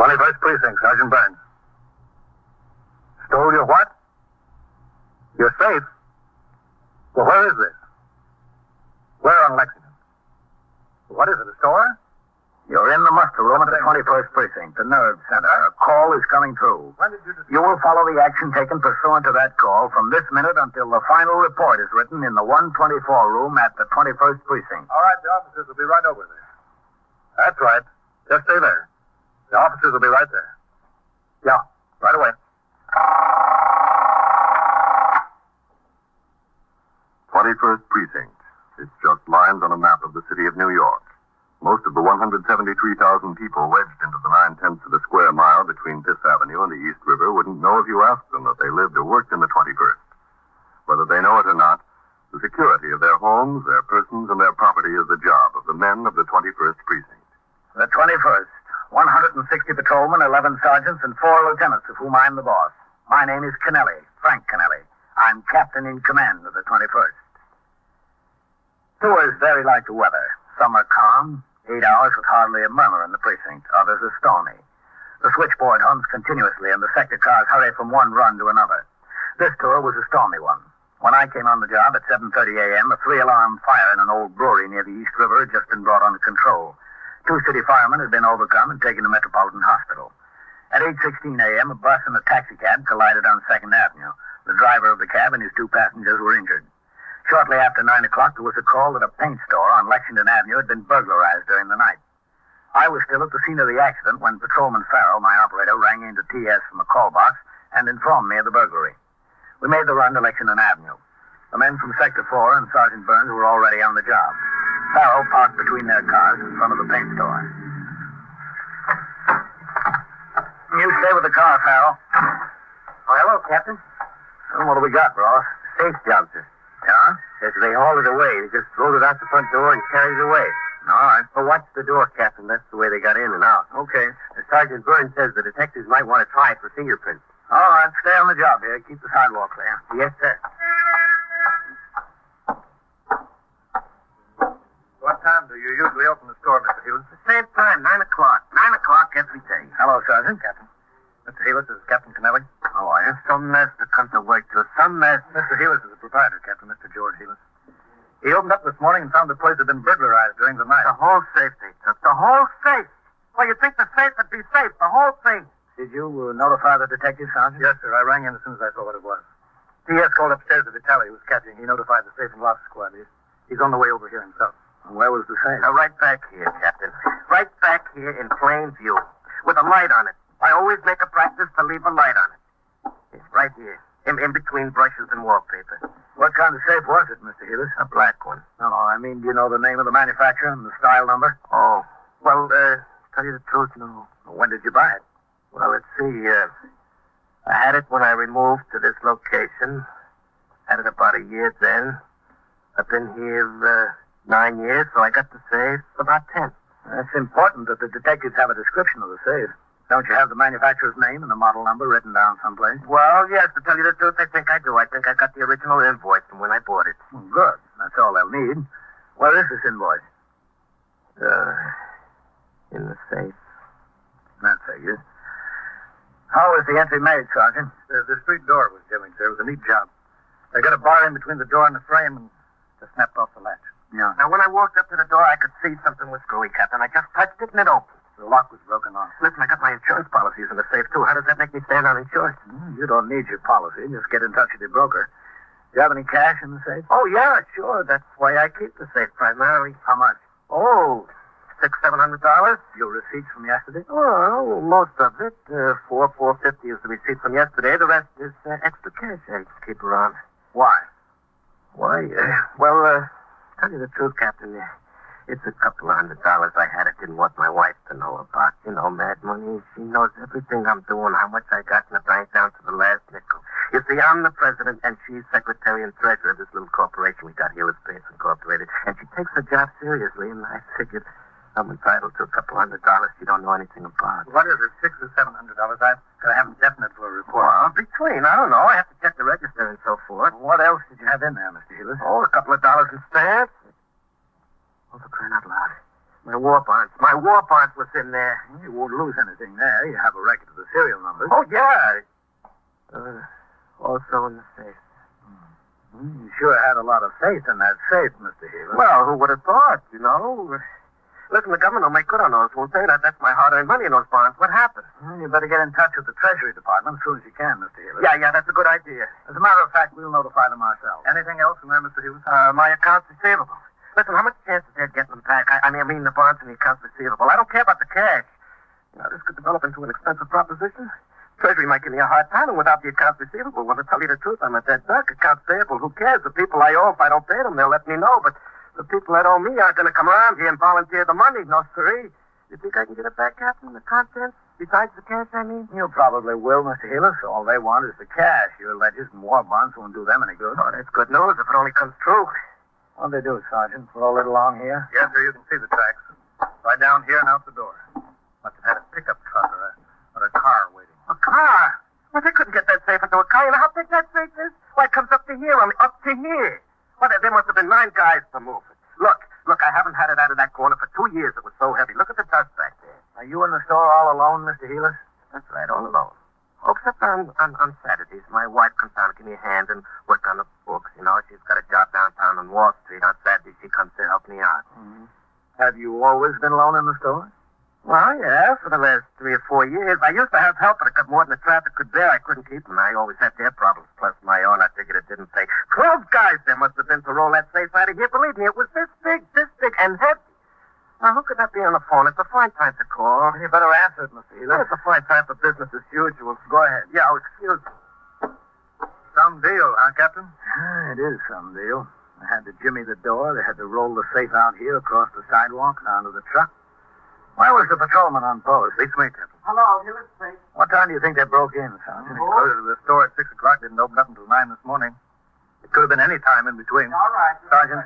21st Precinct, Sergeant Burns. Stole your what? Your safe? Well, where is this? Where on Lexington? What is it, a store? You're in the muster room at the 21st Precinct, the nerve center. A call is coming through. When did you discover? You will follow the action taken pursuant to that call from this minute until the final report is written in the 124 room at the 21st Precinct. All right, the officers will be right over there. That's right. Just stay there. The officers will be right there. Yeah, right away. 21st Precinct. It's just lines on a map of the city of New York. Most of the 173,000 people wedged into the 9/10 of the square mile between Fifth Avenue and the East River wouldn't know if you asked them that they lived or worked in the 21st. Whether they know it or not, the security of their homes, their persons, and their property is the job of the men of the 21st Precinct. The 21st. 160 patrolmen, 11 sergeants, and 4 lieutenants, of whom I'm the boss. My name is Kennelly, Frank Kennelly. I'm captain in command of the 21st. Tours vary like the weather. Some are calm, 8 hours with hardly a murmur in the precinct. Others are stormy. The switchboard hums continuously, and the sector cars hurry from one run to another. This tour was a stormy one. When I came on the job at 7:30 a.m., a 3-alarm fire in an old brewery near the East River had just been brought under control. 2 city firemen had been overcome and taken to Metropolitan Hospital. At 8:16 a.m., a bus and a taxicab collided on 2nd Avenue. The driver of the cab and his 2 passengers were injured. Shortly after 9 o'clock, there was a call that a paint store on Lexington Avenue had been burglarized during the night. I was still at the scene of the accident when Patrolman Farrell, my operator, rang into TS from a call box and informed me of the burglary. We made the run to Lexington Avenue. The men from Sector 4 and Sergeant Burns were already on the job. Farrell parked between their cars in front of the paint store. You stay with the car, Farrell. Oh, hello, Captain. Well, what do we got, Ross? Safe job, sir. Yeah? Yes, they hauled it away. They just rolled it out the front door and carried it away. All right. Well, watch the door, Captain. That's the way they got in and out. Okay. Sergeant Burns says the detectives might want to try it for fingerprints. All right, stay on the job here. Keep the sidewalk clear. Yes, sir. What time do you usually open the store, Mr. Hewitt? The same time, 9 o'clock. 9 o'clock every day. Hello, Sergeant. Captain. Mr. Hewitt, this is Captain Kennelly. How are you? Some mess to come to work to. Some mess. Mr. Hewitt is the proprietor, Captain, Mr. George Hewitt. He opened up this morning and found the place had been burglarized during the night. The whole safe they took. The whole safe. Well, you'd think the safe would be safe. The whole thing. Did you notify the detective, Sergeant? Yes, sir. I rang in as soon as I saw what it was. T.S. called upstairs to Vitaly, who was catching. He notified the safe and loss squad. He's on the way over here himself. Where was the safe? Right back here, Captain. Right back here in plain view. With a light on it. I always make a practice to leave a light on it. It's right here. In between brushes and wallpaper. What kind of safe was it, Mr. Hewitt? A black one. No, I mean, do you know the name of the manufacturer and the style number? Oh. Well, tell you the truth, no. When did you buy it? Well, let's see. I had it when I removed to this location. Had it about a year then. I've been here 9 years, so I got the safe about 10. It's important that the detectives have a description of the safe. Don't you have the manufacturer's name and the model number written down someplace? Well, yes, to tell you the truth, I think I do. I think I got the original invoice from when I bought it. Well, good. That's all they'll need. Where is this invoice? In the safe. That figures. How was the entry made, Sergeant? The street door was damaged, sir. It was a neat job. They got a bar in between the door and the frame and just snapped off the latch. Yeah. Now, when I walked up to the door, I could see something was screwy, Captain. I just touched it and it opened. The lock was broken off. Listen, I got my insurance policies in the safe, too. How does that make me stand on insurance? You don't need your policy. Just get in touch with your broker. Do you have any cash in the safe? Oh, yeah, sure. That's why I keep the safe primarily. How much? Oh, $600-700. Your receipts from yesterday? Oh, most of it. $450 is the receipt from yesterday. The rest is extra cash I keep around. Why? Why? Tell you the truth, Captain. It's a couple of $100 I had. I didn't want my wife to know about. You know, mad money. She knows everything I'm doing, how much I got in the bank down to the last nickel. You see, I'm the president, and she's secretary and treasurer of this little corporation we got here with Space Incorporated. And she takes her job seriously, and I figured I'm entitled to a couple $100 she don't know anything about. What is it, $600 or $700? I haven't definite for a report. Well, between, I don't know. I have to check the register and so forth. What else did you have in there, Mr. Hewitt? Oh, a couple of dollars in stamps. Oh, for crying out loud. My war bonds. My war bonds was in there. You won't lose anything there. You have a record of the serial numbers. Oh, yeah. Also in the safe. You sure had a lot of faith in that safe, Mr. Healer. Well, who would have thought, you know? Listen, the government will make good on those, won't they? That's my hard-earned money in those bonds. What happened? You better get in touch with the Treasury Department as soon as you can, Mr. Healer. Yeah, that's a good idea. As a matter of fact, we'll notify them ourselves. Anything else in there, Mr. Healer? My accounts receivable. Listen, how much chance is there of getting them back? I mean the bonds and the accounts receivable. I don't care about the cash. You know, this could develop into an expensive proposition. Treasury might give me a hard time, and without the accounts receivable, well, to tell you the truth, I'm a dead duck. Accounts payable, who cares? The people I owe, if I don't pay them, they'll let me know. But the people that owe me aren't going to come around here and volunteer the money. No, sirree. You think I can get it back, Captain? The contents? Besides the cash, I mean? You probably will, Mr. Healer. So all they want is the cash. Your ledgers and war bonds won't do them any good. Oh, that's good news if it only comes true. What'd they do, Sergeant? Roll it along here? Yes, sir. You can see the tracks. Right down here and out the door. Must have had a pickup truck or a car waiting. A car? Well, they couldn't get that safe into a car. You know how big that safe is? Why, it comes up to here, only up to here. Well, there must have been 9 guys to move it. Look, I haven't had it out of that corner for 2 years. It was so heavy. Look at the dust back there. Are you in the store all alone, Mr. Healer? That's right, all alone. Oh, except on Saturdays. My wife comes down to give me a hand and work on the books. You know, she's got a job downtown on Wall Street. On Saturdays, she comes to help me out. Mm-hmm. Have you always been alone in the store? Well, yeah, for the last 3 or 4 years. I used to have help, but it got more than the traffic could bear. I couldn't keep them. I always had their problems, plus my own. I figured it didn't take 12 guys there must have been to roll that safe out of here. Believe me, it was this big, and heavy. Now, who could that be on the phone? It's a fine time to call. You better answer it, Mr. Healer. It's a fine time for business as usual. Go ahead. Yeah, excuse me. Some deal, huh, Captain? It is some deal. They had to jimmy the door. They had to roll the safe out here across the sidewalk and onto the truck. Why was the patrolman on post? Beats me, Captain. Hello, Healer Safe. What time do you think they broke in, Sergeant? They closed the store at 6 o'clock. Didn't open up until 9 this morning. It could have been any time in between. All right. Sergeant,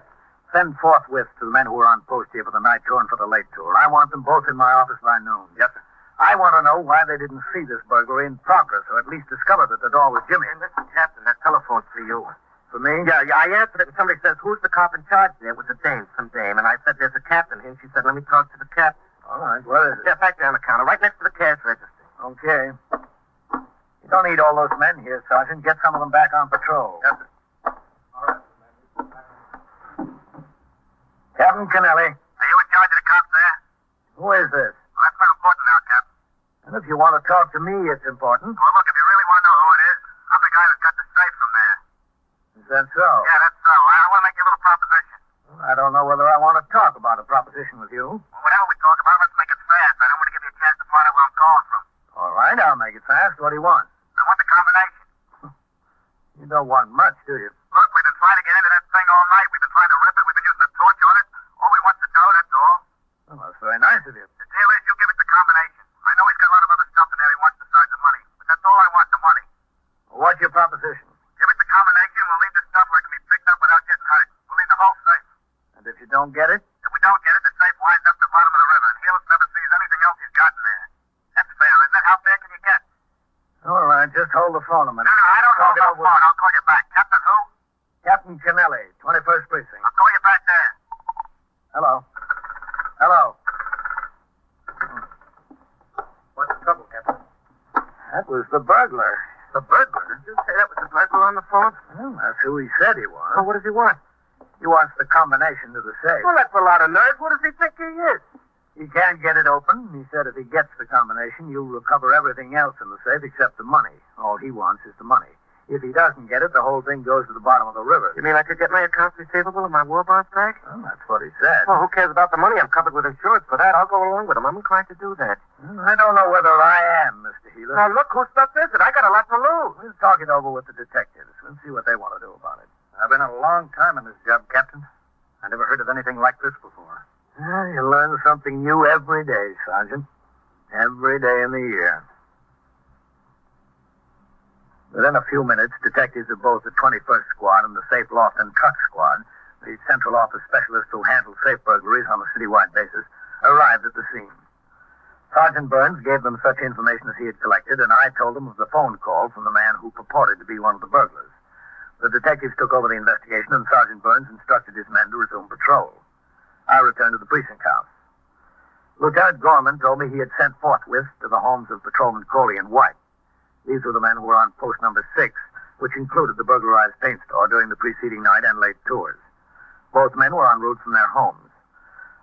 send forthwith to the men who are on post here for the night tour and for the late tour. I want them both in my office by noon. Yes, sir. I want to know why they didn't see this burglary in progress, or at least discover that the door was jimmy. Hey, listen, Captain, that telephone's for you. For me? Yeah, I answered it, and somebody says, who's the cop in charge there? It was some dame. And I said, there's a captain here. And she said, let me talk to the captain. All right, where is it? Yeah, back there on the counter, right next to the cash register. Okay. You don't need all those men here, Sergeant. Get some of them back on patrol. Yes, sir. All right. Captain Kennelly. Are you in charge of the cops there? Who is this? Well, that's not important now, Captain. And if you want to talk to me, it's important. Well, look, if you really want to know who it is, I'm the guy that got the safe from there. Is that so? Yeah, that's so. I want to make you a little proposition. I don't know whether I want to talk about a proposition with you. Well, whatever we talk about, let's make it fast. I don't want to give you a chance to find out where I'm calling from. All right, I'll make it fast. What do you want? I want the combination. You don't want much, do you? Look, we've been trying to get into that thing all night. We've been trying to rip it. We've been using a torch on it. All we want's the dough, that's all. Well, that's very nice of you. The deal is you give it the combination. I know he's got a lot of other stuff in there he wants besides the money. But that's all I want, the money. Well, what's your proposition? Give it the combination, we'll leave the stuff where it can be picked up without getting hurt. We'll leave the whole safe. And if you don't get it? If we don't get it, the safe winds up the bottom of the river, and Healis never sees anything else he's got in there. That's fair, isn't it? How fair can you get? All right, just hold the phone a minute. No, I don't Talk it know over the phone. I'll call you back. Captain who? Captain Kennelly, 21st Precinct. I'll call you back there. Hello. Hello. What's the trouble, Captain? That was the burglar. The burglar? Did you say that was the burglar on the phone? Well, that's who he said he was. Well, what does he want? He wants the combination to the safe. Well, that's a lot of nerve. What does he think he is? He can't get it open. He said if he gets the combination, you'll recover everything else in the safe except the money. All he wants is the money. If he doesn't get it, the whole thing goes to the bottom of the river. You mean I could get my accounts receivable and my war bonds back? Well, that's what he said. Well, who cares about the money? I'm covered with insurance for that. I'll go along with him. I'm inclined to do that. Well, I don't know whether I am, Mr. Healer. Now, look, whose stuff is it? I got a lot to lose. We'll talk it over with the detectives and see what they want to do about it. I've been a long time in this job, Captain. I never heard of anything like this before. Well, you learn something new every day, Sergeant. Every day in the year. Within a few minutes, detectives of both the 21st Squad and the Safe Loft and Truck Squad, the central office specialists who handle safe burglaries on a citywide basis, arrived at the scene. Sergeant Burns gave them such information as he had collected, and I told them of the phone call from the man who purported to be one of the burglars. The detectives took over the investigation, and Sergeant Burns instructed his men to resume patrol. I returned to the precinct house. Lieutenant Gorman told me he had sent forthwith to the homes of Patrolman Coley and White. These were the men who were on post number 6, which included the burglarized paint store during the preceding night and late tours. Both men were en route from their homes.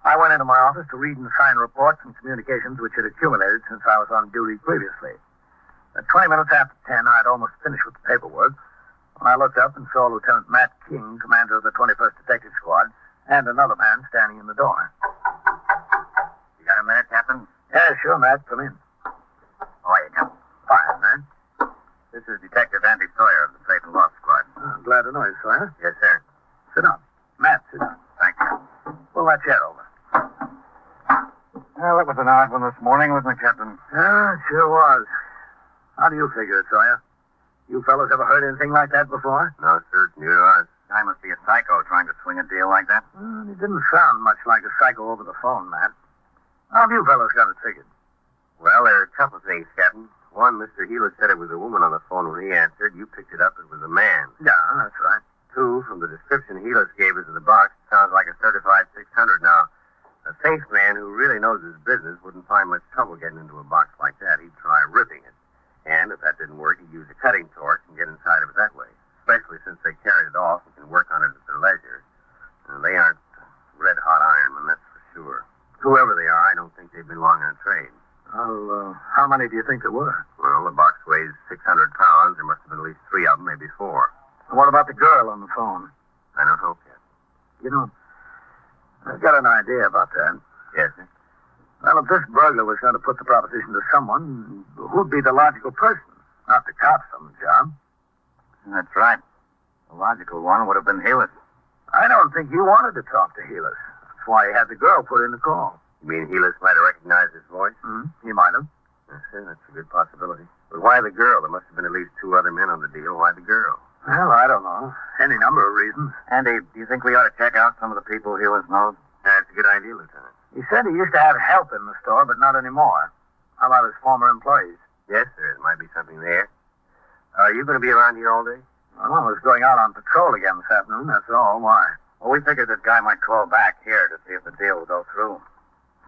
I went into my office to read and sign reports and communications which had accumulated since I was on duty previously. At 20 minutes after 10, I had almost finished with the paperwork when I looked up and saw Lieutenant Matt King, commander of the 21st Detective Squad, and another man standing in the door. You got a minute, Captain? Yeah, sure, Matt. Come in. How are you, Captain? Fine, man. This is Detective Andy Sawyer of the Safe and Loss Squad. I'm glad to know you, Sawyer. Yes, sir. Sit down. Matt, sit down. Thank you. Pull that chair over. Well, that was an odd one this morning, wasn't it, Captain? Yeah, it sure was. How do you figure it, Sawyer? You fellows ever heard anything like that before? No, sir. Neither do I. I must be a psycho trying to swing a deal like that. Well, it didn't sound much like a psycho over the phone, Matt. How have you fellows got it figured? Well, there are a couple of things, Captain. One, Mr. Healer said it was a woman on the phone when he answered. You picked it up. It was a man. Yeah, that's right. Two, from the description Healer gave us of the box, it sounds like a certified 600. Now, a safe man who really knows his business wouldn't find much trouble getting into a box like that. He'd try ripping it. And if that didn't work, he'd use a cutting torch and get inside of it that way, especially since they carried it off and can work on it at their leisure. They aren't red-hot ironmen, that's for sure. Whoever they are, I don't think they've been long in the trade. Well, how many do you think there were? Well, the box weighs 600 pounds. There must have been at least 3 of them, maybe 4. And what about the girl on the phone? I don't hope yet. You know, I've got an idea about that. Yes, sir? Well, if this burglar was going to put the proposition to someone, who'd be the logical person? Not the cops on the job. That's right. The logical one would have been Helis. I don't think he wanted to talk to Helis. That's why he had the girl put in the call. You mean Helis might have recognized his voice? He might have. Yes, sir, that's a good possibility. But why the girl? There must have been at least 2 other men on the deal. Why the girl? Well, I don't know. Any number of reasons. Andy, do you think we ought to check out some of the people Helis knows? That's a good idea, Lieutenant. He said he used to have help in the store, but not anymore. How about his former employees? Yes, sir, there might be something there. Are you going to be around here all day? Well, I was going out on patrol again this afternoon, that's all. Why? Well, we figured this guy might call back here to see if the deal will go through.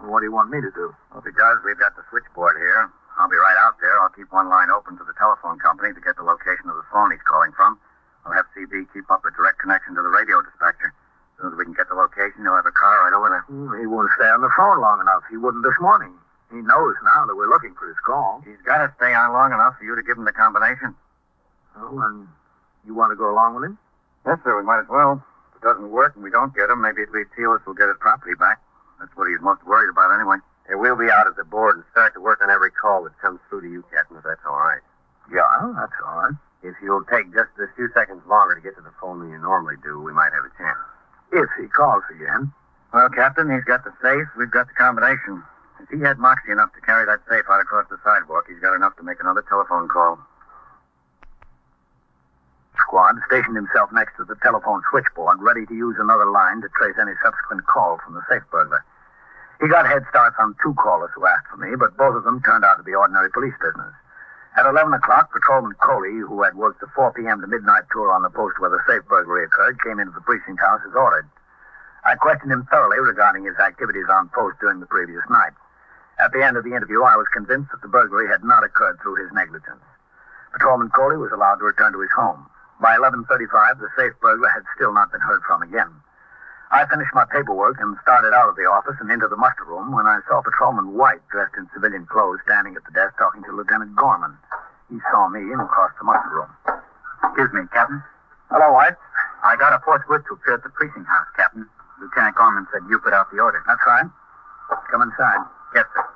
Well, what do you want me to do? Well, because we've got the switchboard here, I'll be right out there. I'll keep one line open to the telephone company to get the location of the phone he's calling from. I'll have CB keep up a direct connection to the radio dispatcher. As soon as we can get the location, he'll have a car right over there. He wouldn't stay on the phone long enough. He wouldn't this morning. He knows now that we're looking for his call. He's got to stay on long enough for you to give him the combination. Oh, and you want to go along with him? Yes, sir, we might as well. If it doesn't work and we don't get him, maybe at least Helis will get his property back. That's what he's most worried about anyway. And we'll be out at the board and start to work on every call that comes through to you, Captain, if that's all right. Yeah, that's all right. If you'll take just a few seconds longer to get to the phone than you normally do, we might have a chance. If he calls again. Well, Captain, he's got the safe. We've got the combination. If he had moxie enough to carry that safe out across the sidewalk, he's got enough to make another telephone call. Squad stationed himself next to the telephone switchboard, ready to use another line to trace any subsequent call from the safe burglar. He got head starts on 2 callers who asked for me, but both of them turned out to be ordinary police business. At 11 o'clock, Patrolman Coley, who had worked the 4 p.m. to midnight tour on the post where the safe burglary occurred, came into the precinct house as ordered. I questioned him thoroughly regarding his activities on post during the previous night. At the end of the interview, I was convinced that the burglary had not occurred through his negligence. Patrolman Coley was allowed to return to his home. By 11:35, the safe burglar had still not been heard from again. I finished my paperwork and started out of the office and into the muster room when I saw Patrolman White, dressed in civilian clothes, standing at the desk talking to Lieutenant Gorman. He saw me and crossed the muster room. Excuse me, Captain. Hello, White. I got a forthwith to appear at the precinct house, Captain. Lieutenant Gorman said you put out the order. That's right. Come inside. Yes, sir.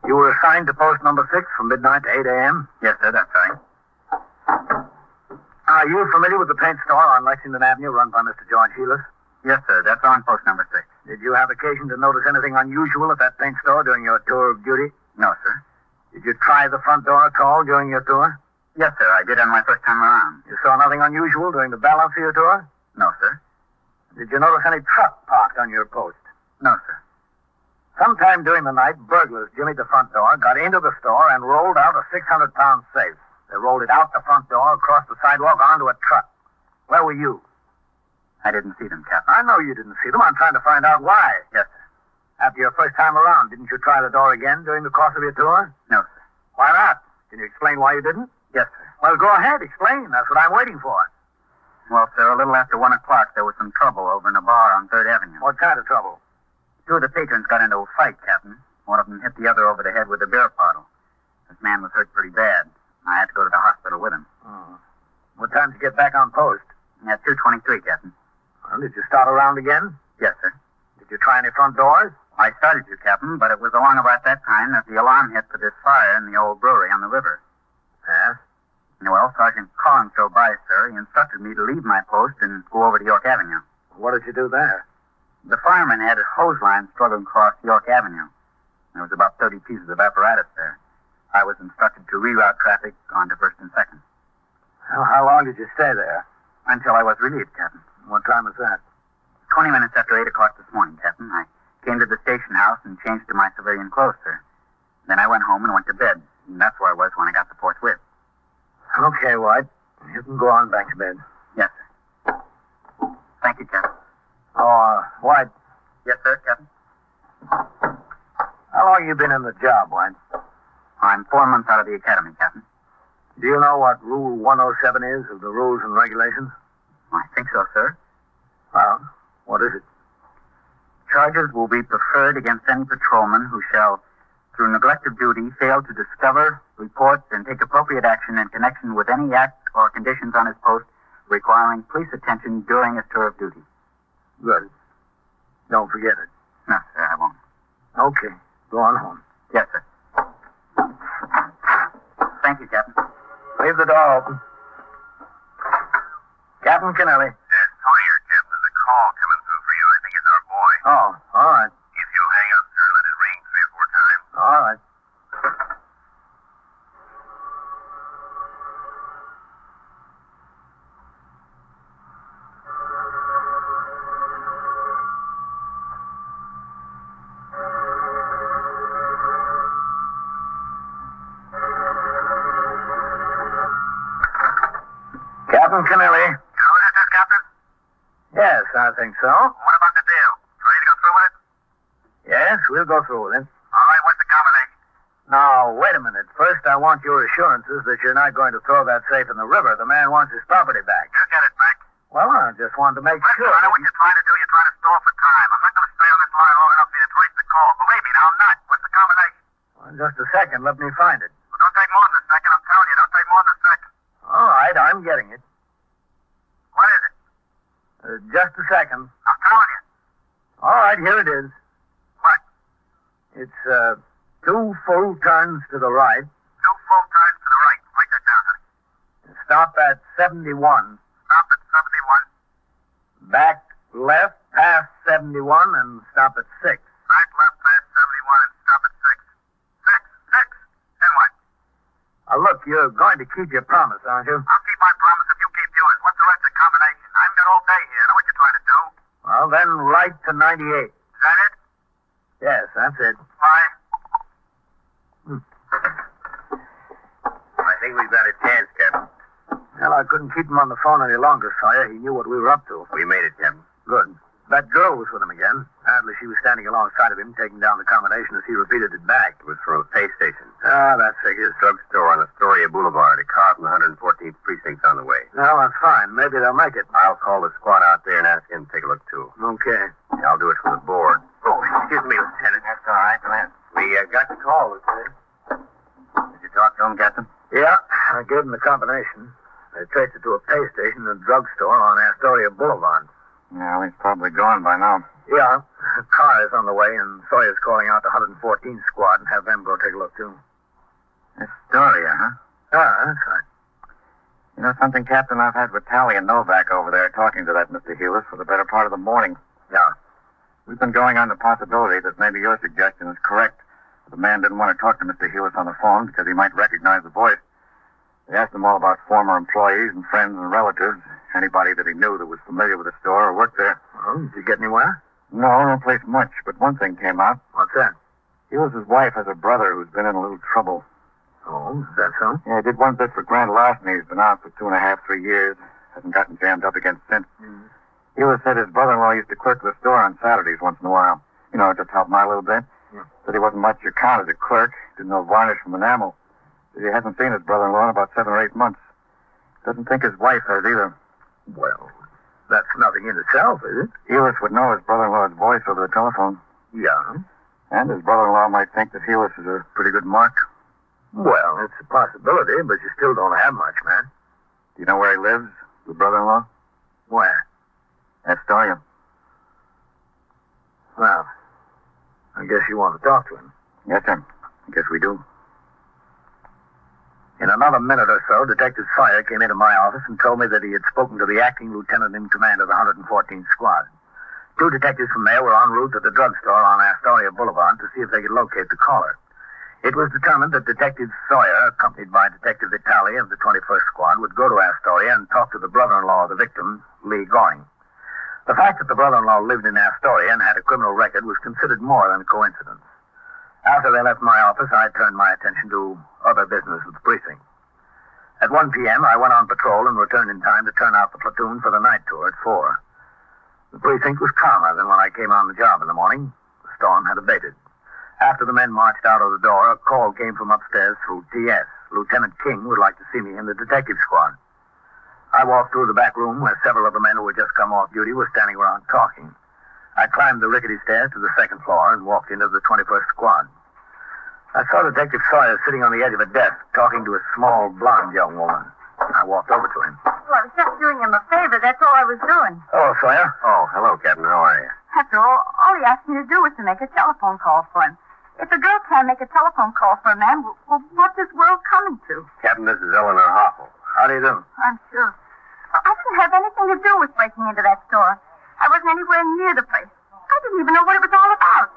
You were assigned to post number 6 from midnight to 8 a.m.? Yes, sir, that's right. Are you familiar with the paint store on Lexington Avenue run by Mr. George Helis? Yes, sir, that's on post number 6. Did you have occasion to notice anything unusual at that paint store during your tour of duty? No, sir. Did you try the front door at all during your tour? Yes, sir, I did on my first time around. You saw nothing unusual during the balance of your tour? No, sir. Did you notice any truck parked on your post? No, sir. Sometime during the night, burglars jimmied the front door, got into the store, and rolled out a 600-pound safe. They rolled it out the front door, across the sidewalk, onto a truck. Where were you? I didn't see them, Captain. I know you didn't see them. I'm trying to find out why. Yes, sir. After your first time around, didn't you try the door again during the course of your tour? No, sir. Why not? Can you explain why you didn't? Yes, sir. Well, go ahead. Explain. That's what I'm waiting for. Well, sir, a little after 1 o'clock, there was some trouble over in a bar on 3rd Avenue. What kind of trouble? 2 of the patrons got into a fight, Captain. One of them hit the other over the head with a beer bottle. This man was hurt pretty bad. I had to go to the hospital with him. Oh. What time did you get back on post? At 2:23, Captain. Well, did you start around again? Yes, sir. Did you try any front doors? I started to, Captain, but it was along about that time that the alarm hit for this fire in the old brewery on the river. Yes. Well, Sergeant Collins drove by, sir. He instructed me to leave my post and go over to York Avenue. What did you do there? The fireman had a hose line struggling across York Avenue. There was about 30 pieces of apparatus there. I was instructed to reroute traffic onto 1st and 2nd. Well, how long did you stay there? Until I was relieved, Captain. What time was that? 20 minutes after 8 o'clock this morning, Captain. I came to the station house and changed to my civilian clothes, sir. Then I went home and went to bed. And that's where I was when I got the forthwith. Okay, White. You can go on back to bed. Yes, sir. Thank you, Captain. Oh, White. Yes, sir, Captain. How long have you been in the job, White? I'm 4 months out of the academy, Captain. Do you know what Rule 107 is of the Rules and Regulations? I think so, sir. Well, what is it? Charges will be preferred against any patrolman who shall, through neglect of duty, fail to discover, report, and take appropriate action in connection with any act or conditions on his post requiring police attention during his tour of duty. Good. Don't forget it. No, sir, I won't. Okay. Go on home. Yes, sir. Thank you, Captain. Leave the door open. Captain Kennelly. Sawyer, Captain, there's a call coming through for you. I think it's our boy. Oh, all right. If you'll hang up, sir, let it ring 3 or 4 times. All right. Captain Kennelly. Now, is this Captain? Yes, I think so. What about the deal? Ready to go through with it? Yes, we'll go through with it. All right, what's the combination? Now, wait a minute. First, I want your assurances that you're not going to throw that safe in the river. The man wants his property back. You get it back. Well, I just wanted to make Listen, sure. I know what you're trying to do. You're trying to stall for time. I'm not going to stay on this line long enough for you to trace the call. Believe me, now I'm not. What's the combination? Well, just a second. Let me find it. Well, don't take more than a second. I'm telling you, don't take more than a second. All right, I'm getting it. What is it? Just a second. I'm telling you. All right, here it is. What? It's 2 full turns to the right. 2 full turns to the right. Write that down, honey. Stop at 71. Stop at 71. Back left past 71 and stop at 6. Back left past 71 and stop at 6. 6. 6. Then what? Look, you're going to keep your promise, aren't you? I'll keep my promise if you keep yours. What's the rest of the combination? I haven't got all day here. I know what you're trying to do. Well, then right to 98. Is that it? Yes, that's it. Bye. I think we've got a chance, Captain. Well, I couldn't keep him on the phone any longer, Sawyer. He knew what we were up to. We made it, Captain. Good. That girl was with him again. Apparently she was standing alongside of him, taking down the combination as he repeated it back. It was from a pay station. Ah, that figures. Drugstore on Astoria Boulevard. A car from the 114th Precinct on the way. Well, that's fine. Maybe they'll make it. I'll call the squad out there and ask him to take a look, too. Okay. I'll do it from the board. Oh, excuse me, Lieutenant. That's all right, Lance. We got the call, Lieutenant. Did you talk to him, Captain? Yeah, I gave him the combination. They traced it to a pay station and a drugstore on Astoria Boulevard. Yeah, he's probably gone by now. Yeah, a car is on the way, and Sawyer's calling out the 114th squad and have them go take a look, too. Astoria, huh? Ah, that's right. You know something, Captain? I've had Vitali and Novak over there talking to that Mr. Hewitt for the better part of the morning. Yeah. We've been going on the possibility that maybe your suggestion is correct. The man didn't want to talk to Mr. Hewitt on the phone because he might recognize the voice. They asked him all about former employees and friends and relatives, anybody that he knew that was familiar with the store or worked there. Well, did you get anywhere? No place much, but one thing came out. What's that? Hewitt's wife has a brother who's been in a little trouble. Oh, is that so? Yeah, he did one bit for grand larceny. He's been out for 2.5, 3 years. Hasn't gotten jammed up again since. Mm. Eula said his brother-in-law used to clerk the store on Saturdays once in a while. You know, just help him out a little bit. Said he wasn't much account as a clerk. Didn't know varnish from enamel. Said he hasn't seen his brother-in-law in about 7 or 8 months. Doesn't think his wife has either. Well, that's nothing in itself, is it? Elis would know his brother-in-law's voice over the telephone. Yeah. And his brother-in-law might think that Elis is a pretty good mark. Well, it's a possibility, but you still don't have much, man. Do you know where he lives, the brother-in-law? Where? Astoria. Well, I guess you want to talk to him. Yes, sir. I guess we do. In another minute or so, Detective Sawyer came into my office and told me that he had spoken to the acting lieutenant in command of the 114th Squad. 2 detectives from there were en route to the drugstore on Astoria Boulevard to see if they could locate the caller. It was determined that Detective Sawyer, accompanied by Detective Vitale of the 21st Squad, would go to Astoria and talk to the brother-in-law of the victim, Lee Goring. The fact that the brother-in-law lived in Astoria and had a criminal record was considered more than a coincidence. After they left my office, I turned my attention to other business at the precinct. At 1 p.m., I went on patrol and returned in time to turn out the platoon for the night tour at 4. The precinct was calmer than when I came on the job in the morning. The storm had abated. After the men marched out of the door, a call came from upstairs through TS. Lieutenant King would like to see me in the detective squad. I walked through the back room where several of the men who had just come off duty were standing around talking. I climbed the rickety stairs to the 2nd floor and walked into the 21st Squad. I saw Detective Sawyer sitting on the edge of a desk, talking to a small, blonde young woman. I walked over to him. Well, I was just doing him a favor. That's all I was doing. Hello, Sawyer. Oh, hello, Captain. How are you? After all he asked me to do was to make a telephone call for him. If a girl can't make a telephone call for a man, well, what's this world coming to? Captain, this is Eleanor Hoffel. How do you do? I'm sure. I didn't have anything to do with breaking into that store. I wasn't anywhere near the place. I didn't even know what it was all about.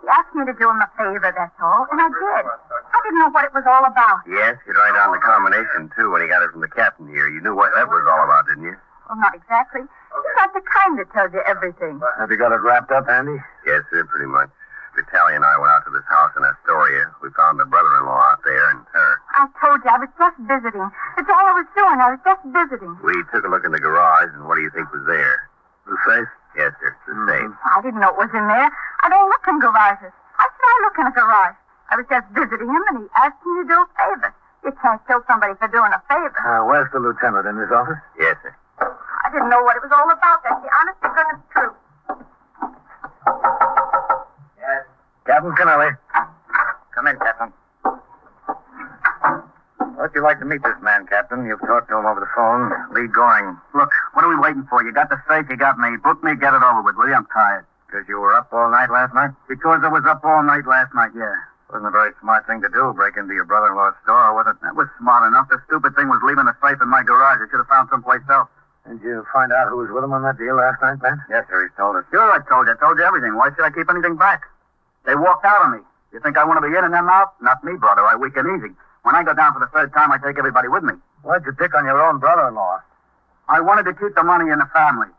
He asked me to do him a favor, that's all, and I did. I didn't know what it was all about. Yes, you'd write down the combination, too, when he got it from the captain here. You knew what that was all about, didn't you? Well, not exactly. He's not the kind that tells you everything. Have you got it wrapped up, Andy? Yes, sir, pretty much. Vitaly and I went out to this house in Astoria. We found the brother-in-law out there and her. I told you, I was just visiting. That's all I was doing. I was just visiting. We took a look in the garage, and what do you think was there? The safe? Yes, sir, the safe. I didn't know it was in there. I don't look in garages. How should I look in a garage? I was just visiting him, and he asked me to do a favor. You can't kill somebody for doing a favor. Where's the lieutenant? In his office? Yes, sir. I didn't know what it was all about. That's the honest to goodness truth. Yes. Captain Kennelly. Come in, Captain. How'd you like to meet this man, Captain? You've talked to him over the phone. Lee Goring. Look, what are we waiting for? You got the safe, you got me. Book me, get it over with, will you? I'm tired. Because you were up all night last night? Because I was up all night last night, yeah. Wasn't a very smart thing to do, break into your brother-in-law's store, was it? That was smart enough. The stupid thing was leaving the safe in my garage. I should have found someplace else. Did you find out who was with him on that deal last night, Ben? Yes, sir, he's told us. Sure, I told you. I told you everything. Why should I keep anything back? They walked out on me. You think I want to be in and them out? Not me, brother. I weak and easy. When I go down for the 3rd time, I take everybody with me. Why'd you pick on your own brother-in-law? I wanted to keep the money in the family.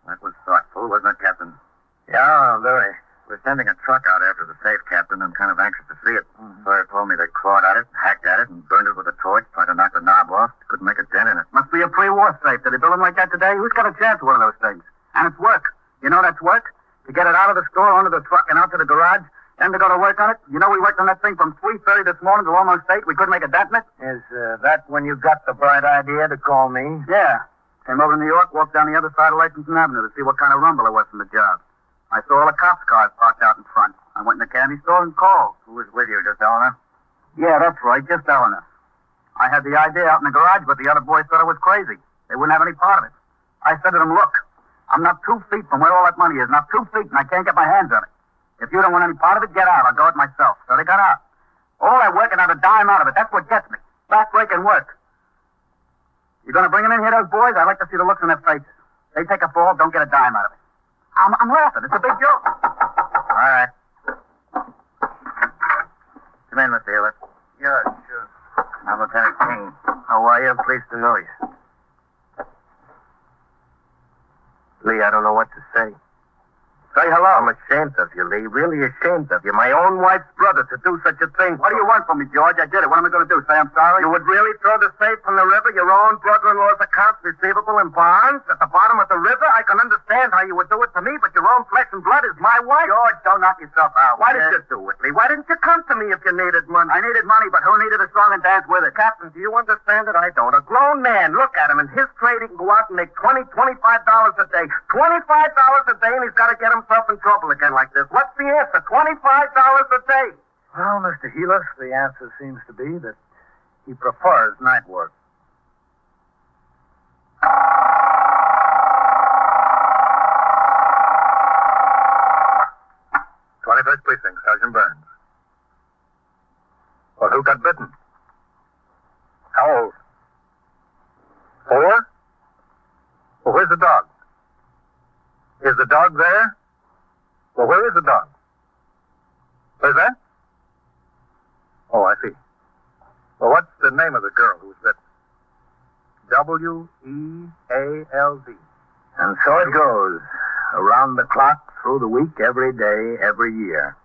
That was thoughtful, wasn't it, Captain? Yeah, very. We're sending a truck out after the safe, Captain. I'm kind of anxious to see it. Sawyer told me they clawed at it, hacked at it, and burned it with a torch, tried to knock the knob off. Couldn't make a dent in it. Must be a pre-war safe. Did they build them like that today? Who's got a chance with one of those things? And it's work. You know that's work? To get it out of the store, onto the truck, and out to the garage, then to go to work on it. You know we worked on that thing from 3:30 this morning to almost 8. We couldn't make a dent in it. Is that when you got the bright idea to call me? Yeah. Came over to New York, walked down the other side of Lexington Avenue to see what kind of rumble it was from the job. I saw all the cops' cars parked out in front. I went in the candy store and called. Who was with you, just Eleanor? Yeah, that's right, just Eleanor. I had the idea out in the garage, but the other boys thought I was crazy. They wouldn't have any part of it. I said to them, look, I'm not 2 feet from where all that money is, not 2 feet, and I can't get my hands on it. If you don't want any part of it, get out. I'll go it myself. So they got out. All that work and not a dime out of it. That's what gets me. Back-breaking work. You going to bring them in here, those boys? I'd like to see the looks on their faces. They take a fall, don't get a dime out of it. I'm laughing. It's a big joke. All right. Come in, Mr. Hewlett. Yeah, sure. I'm Lieutenant King. How are you? Pleased to know you. Lee, I don't know what to say. Say hello. I'm ashamed of you, Lee. Really ashamed of you. My own wife's brother to do such a thing. What do you want from me, George? I did it. What am I going to do? Say I'm sorry? You would really throw the safe in the river? Your own brother-in-law's accounts receivable in bonds at the bottom of the river? I can understand how you would do it to me, but your own flesh and blood is my wife. George, don't knock yourself out. Why did you do it, Lee? Why didn't you come to me if you needed money? I needed money, but who needed a song and dance with it? Captain, do you understand it? I don't. A grown man, look at him. In his trade, he can go out and make $25 a day. $25 a day, and he's got to get himself in trouble again like this. What's the answer? $25 a day. Well, Mr. Heelis, the answer seems to be that he prefers night work. 21st Precinct, Sergeant Burns. Well, who got bitten? How old? 4? Well, where's the dog? Is the dog there? Well, where is the dog? Where's that? Oh, I see. Well, what's the name of the girl who was bitten? W-E-A-L-D. And so it goes. Around the clock, through the week, every day, every year.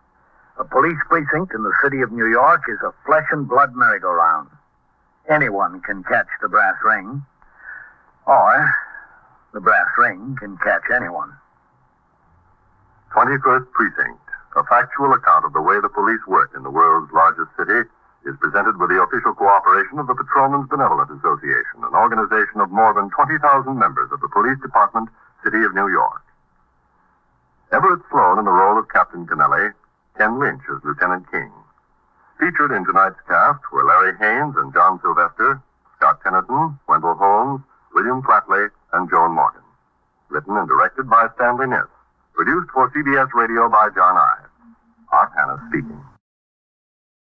A police precinct in the city of New York is a flesh and blood merry-go-round. Anyone can catch the brass ring. Or the brass ring can catch anyone. 21st Precinct, a factual account of the way the police work in the world's largest city, is presented with the official cooperation of the Patrolmen's Benevolent Association, an organization of more than 20,000 members of the Police Department, City of New York. Everett Sloan in the role of Captain Kennelly, Ken Lynch as Lieutenant King. Featured in tonight's cast were Larry Haynes and John Sylvester, Scott Tennyson, Wendell Holmes, William Flatley, and Joan Morgan. Written and directed by Stanley Niss. Produced for CBS Radio by John Ives. Art Hannah speaking.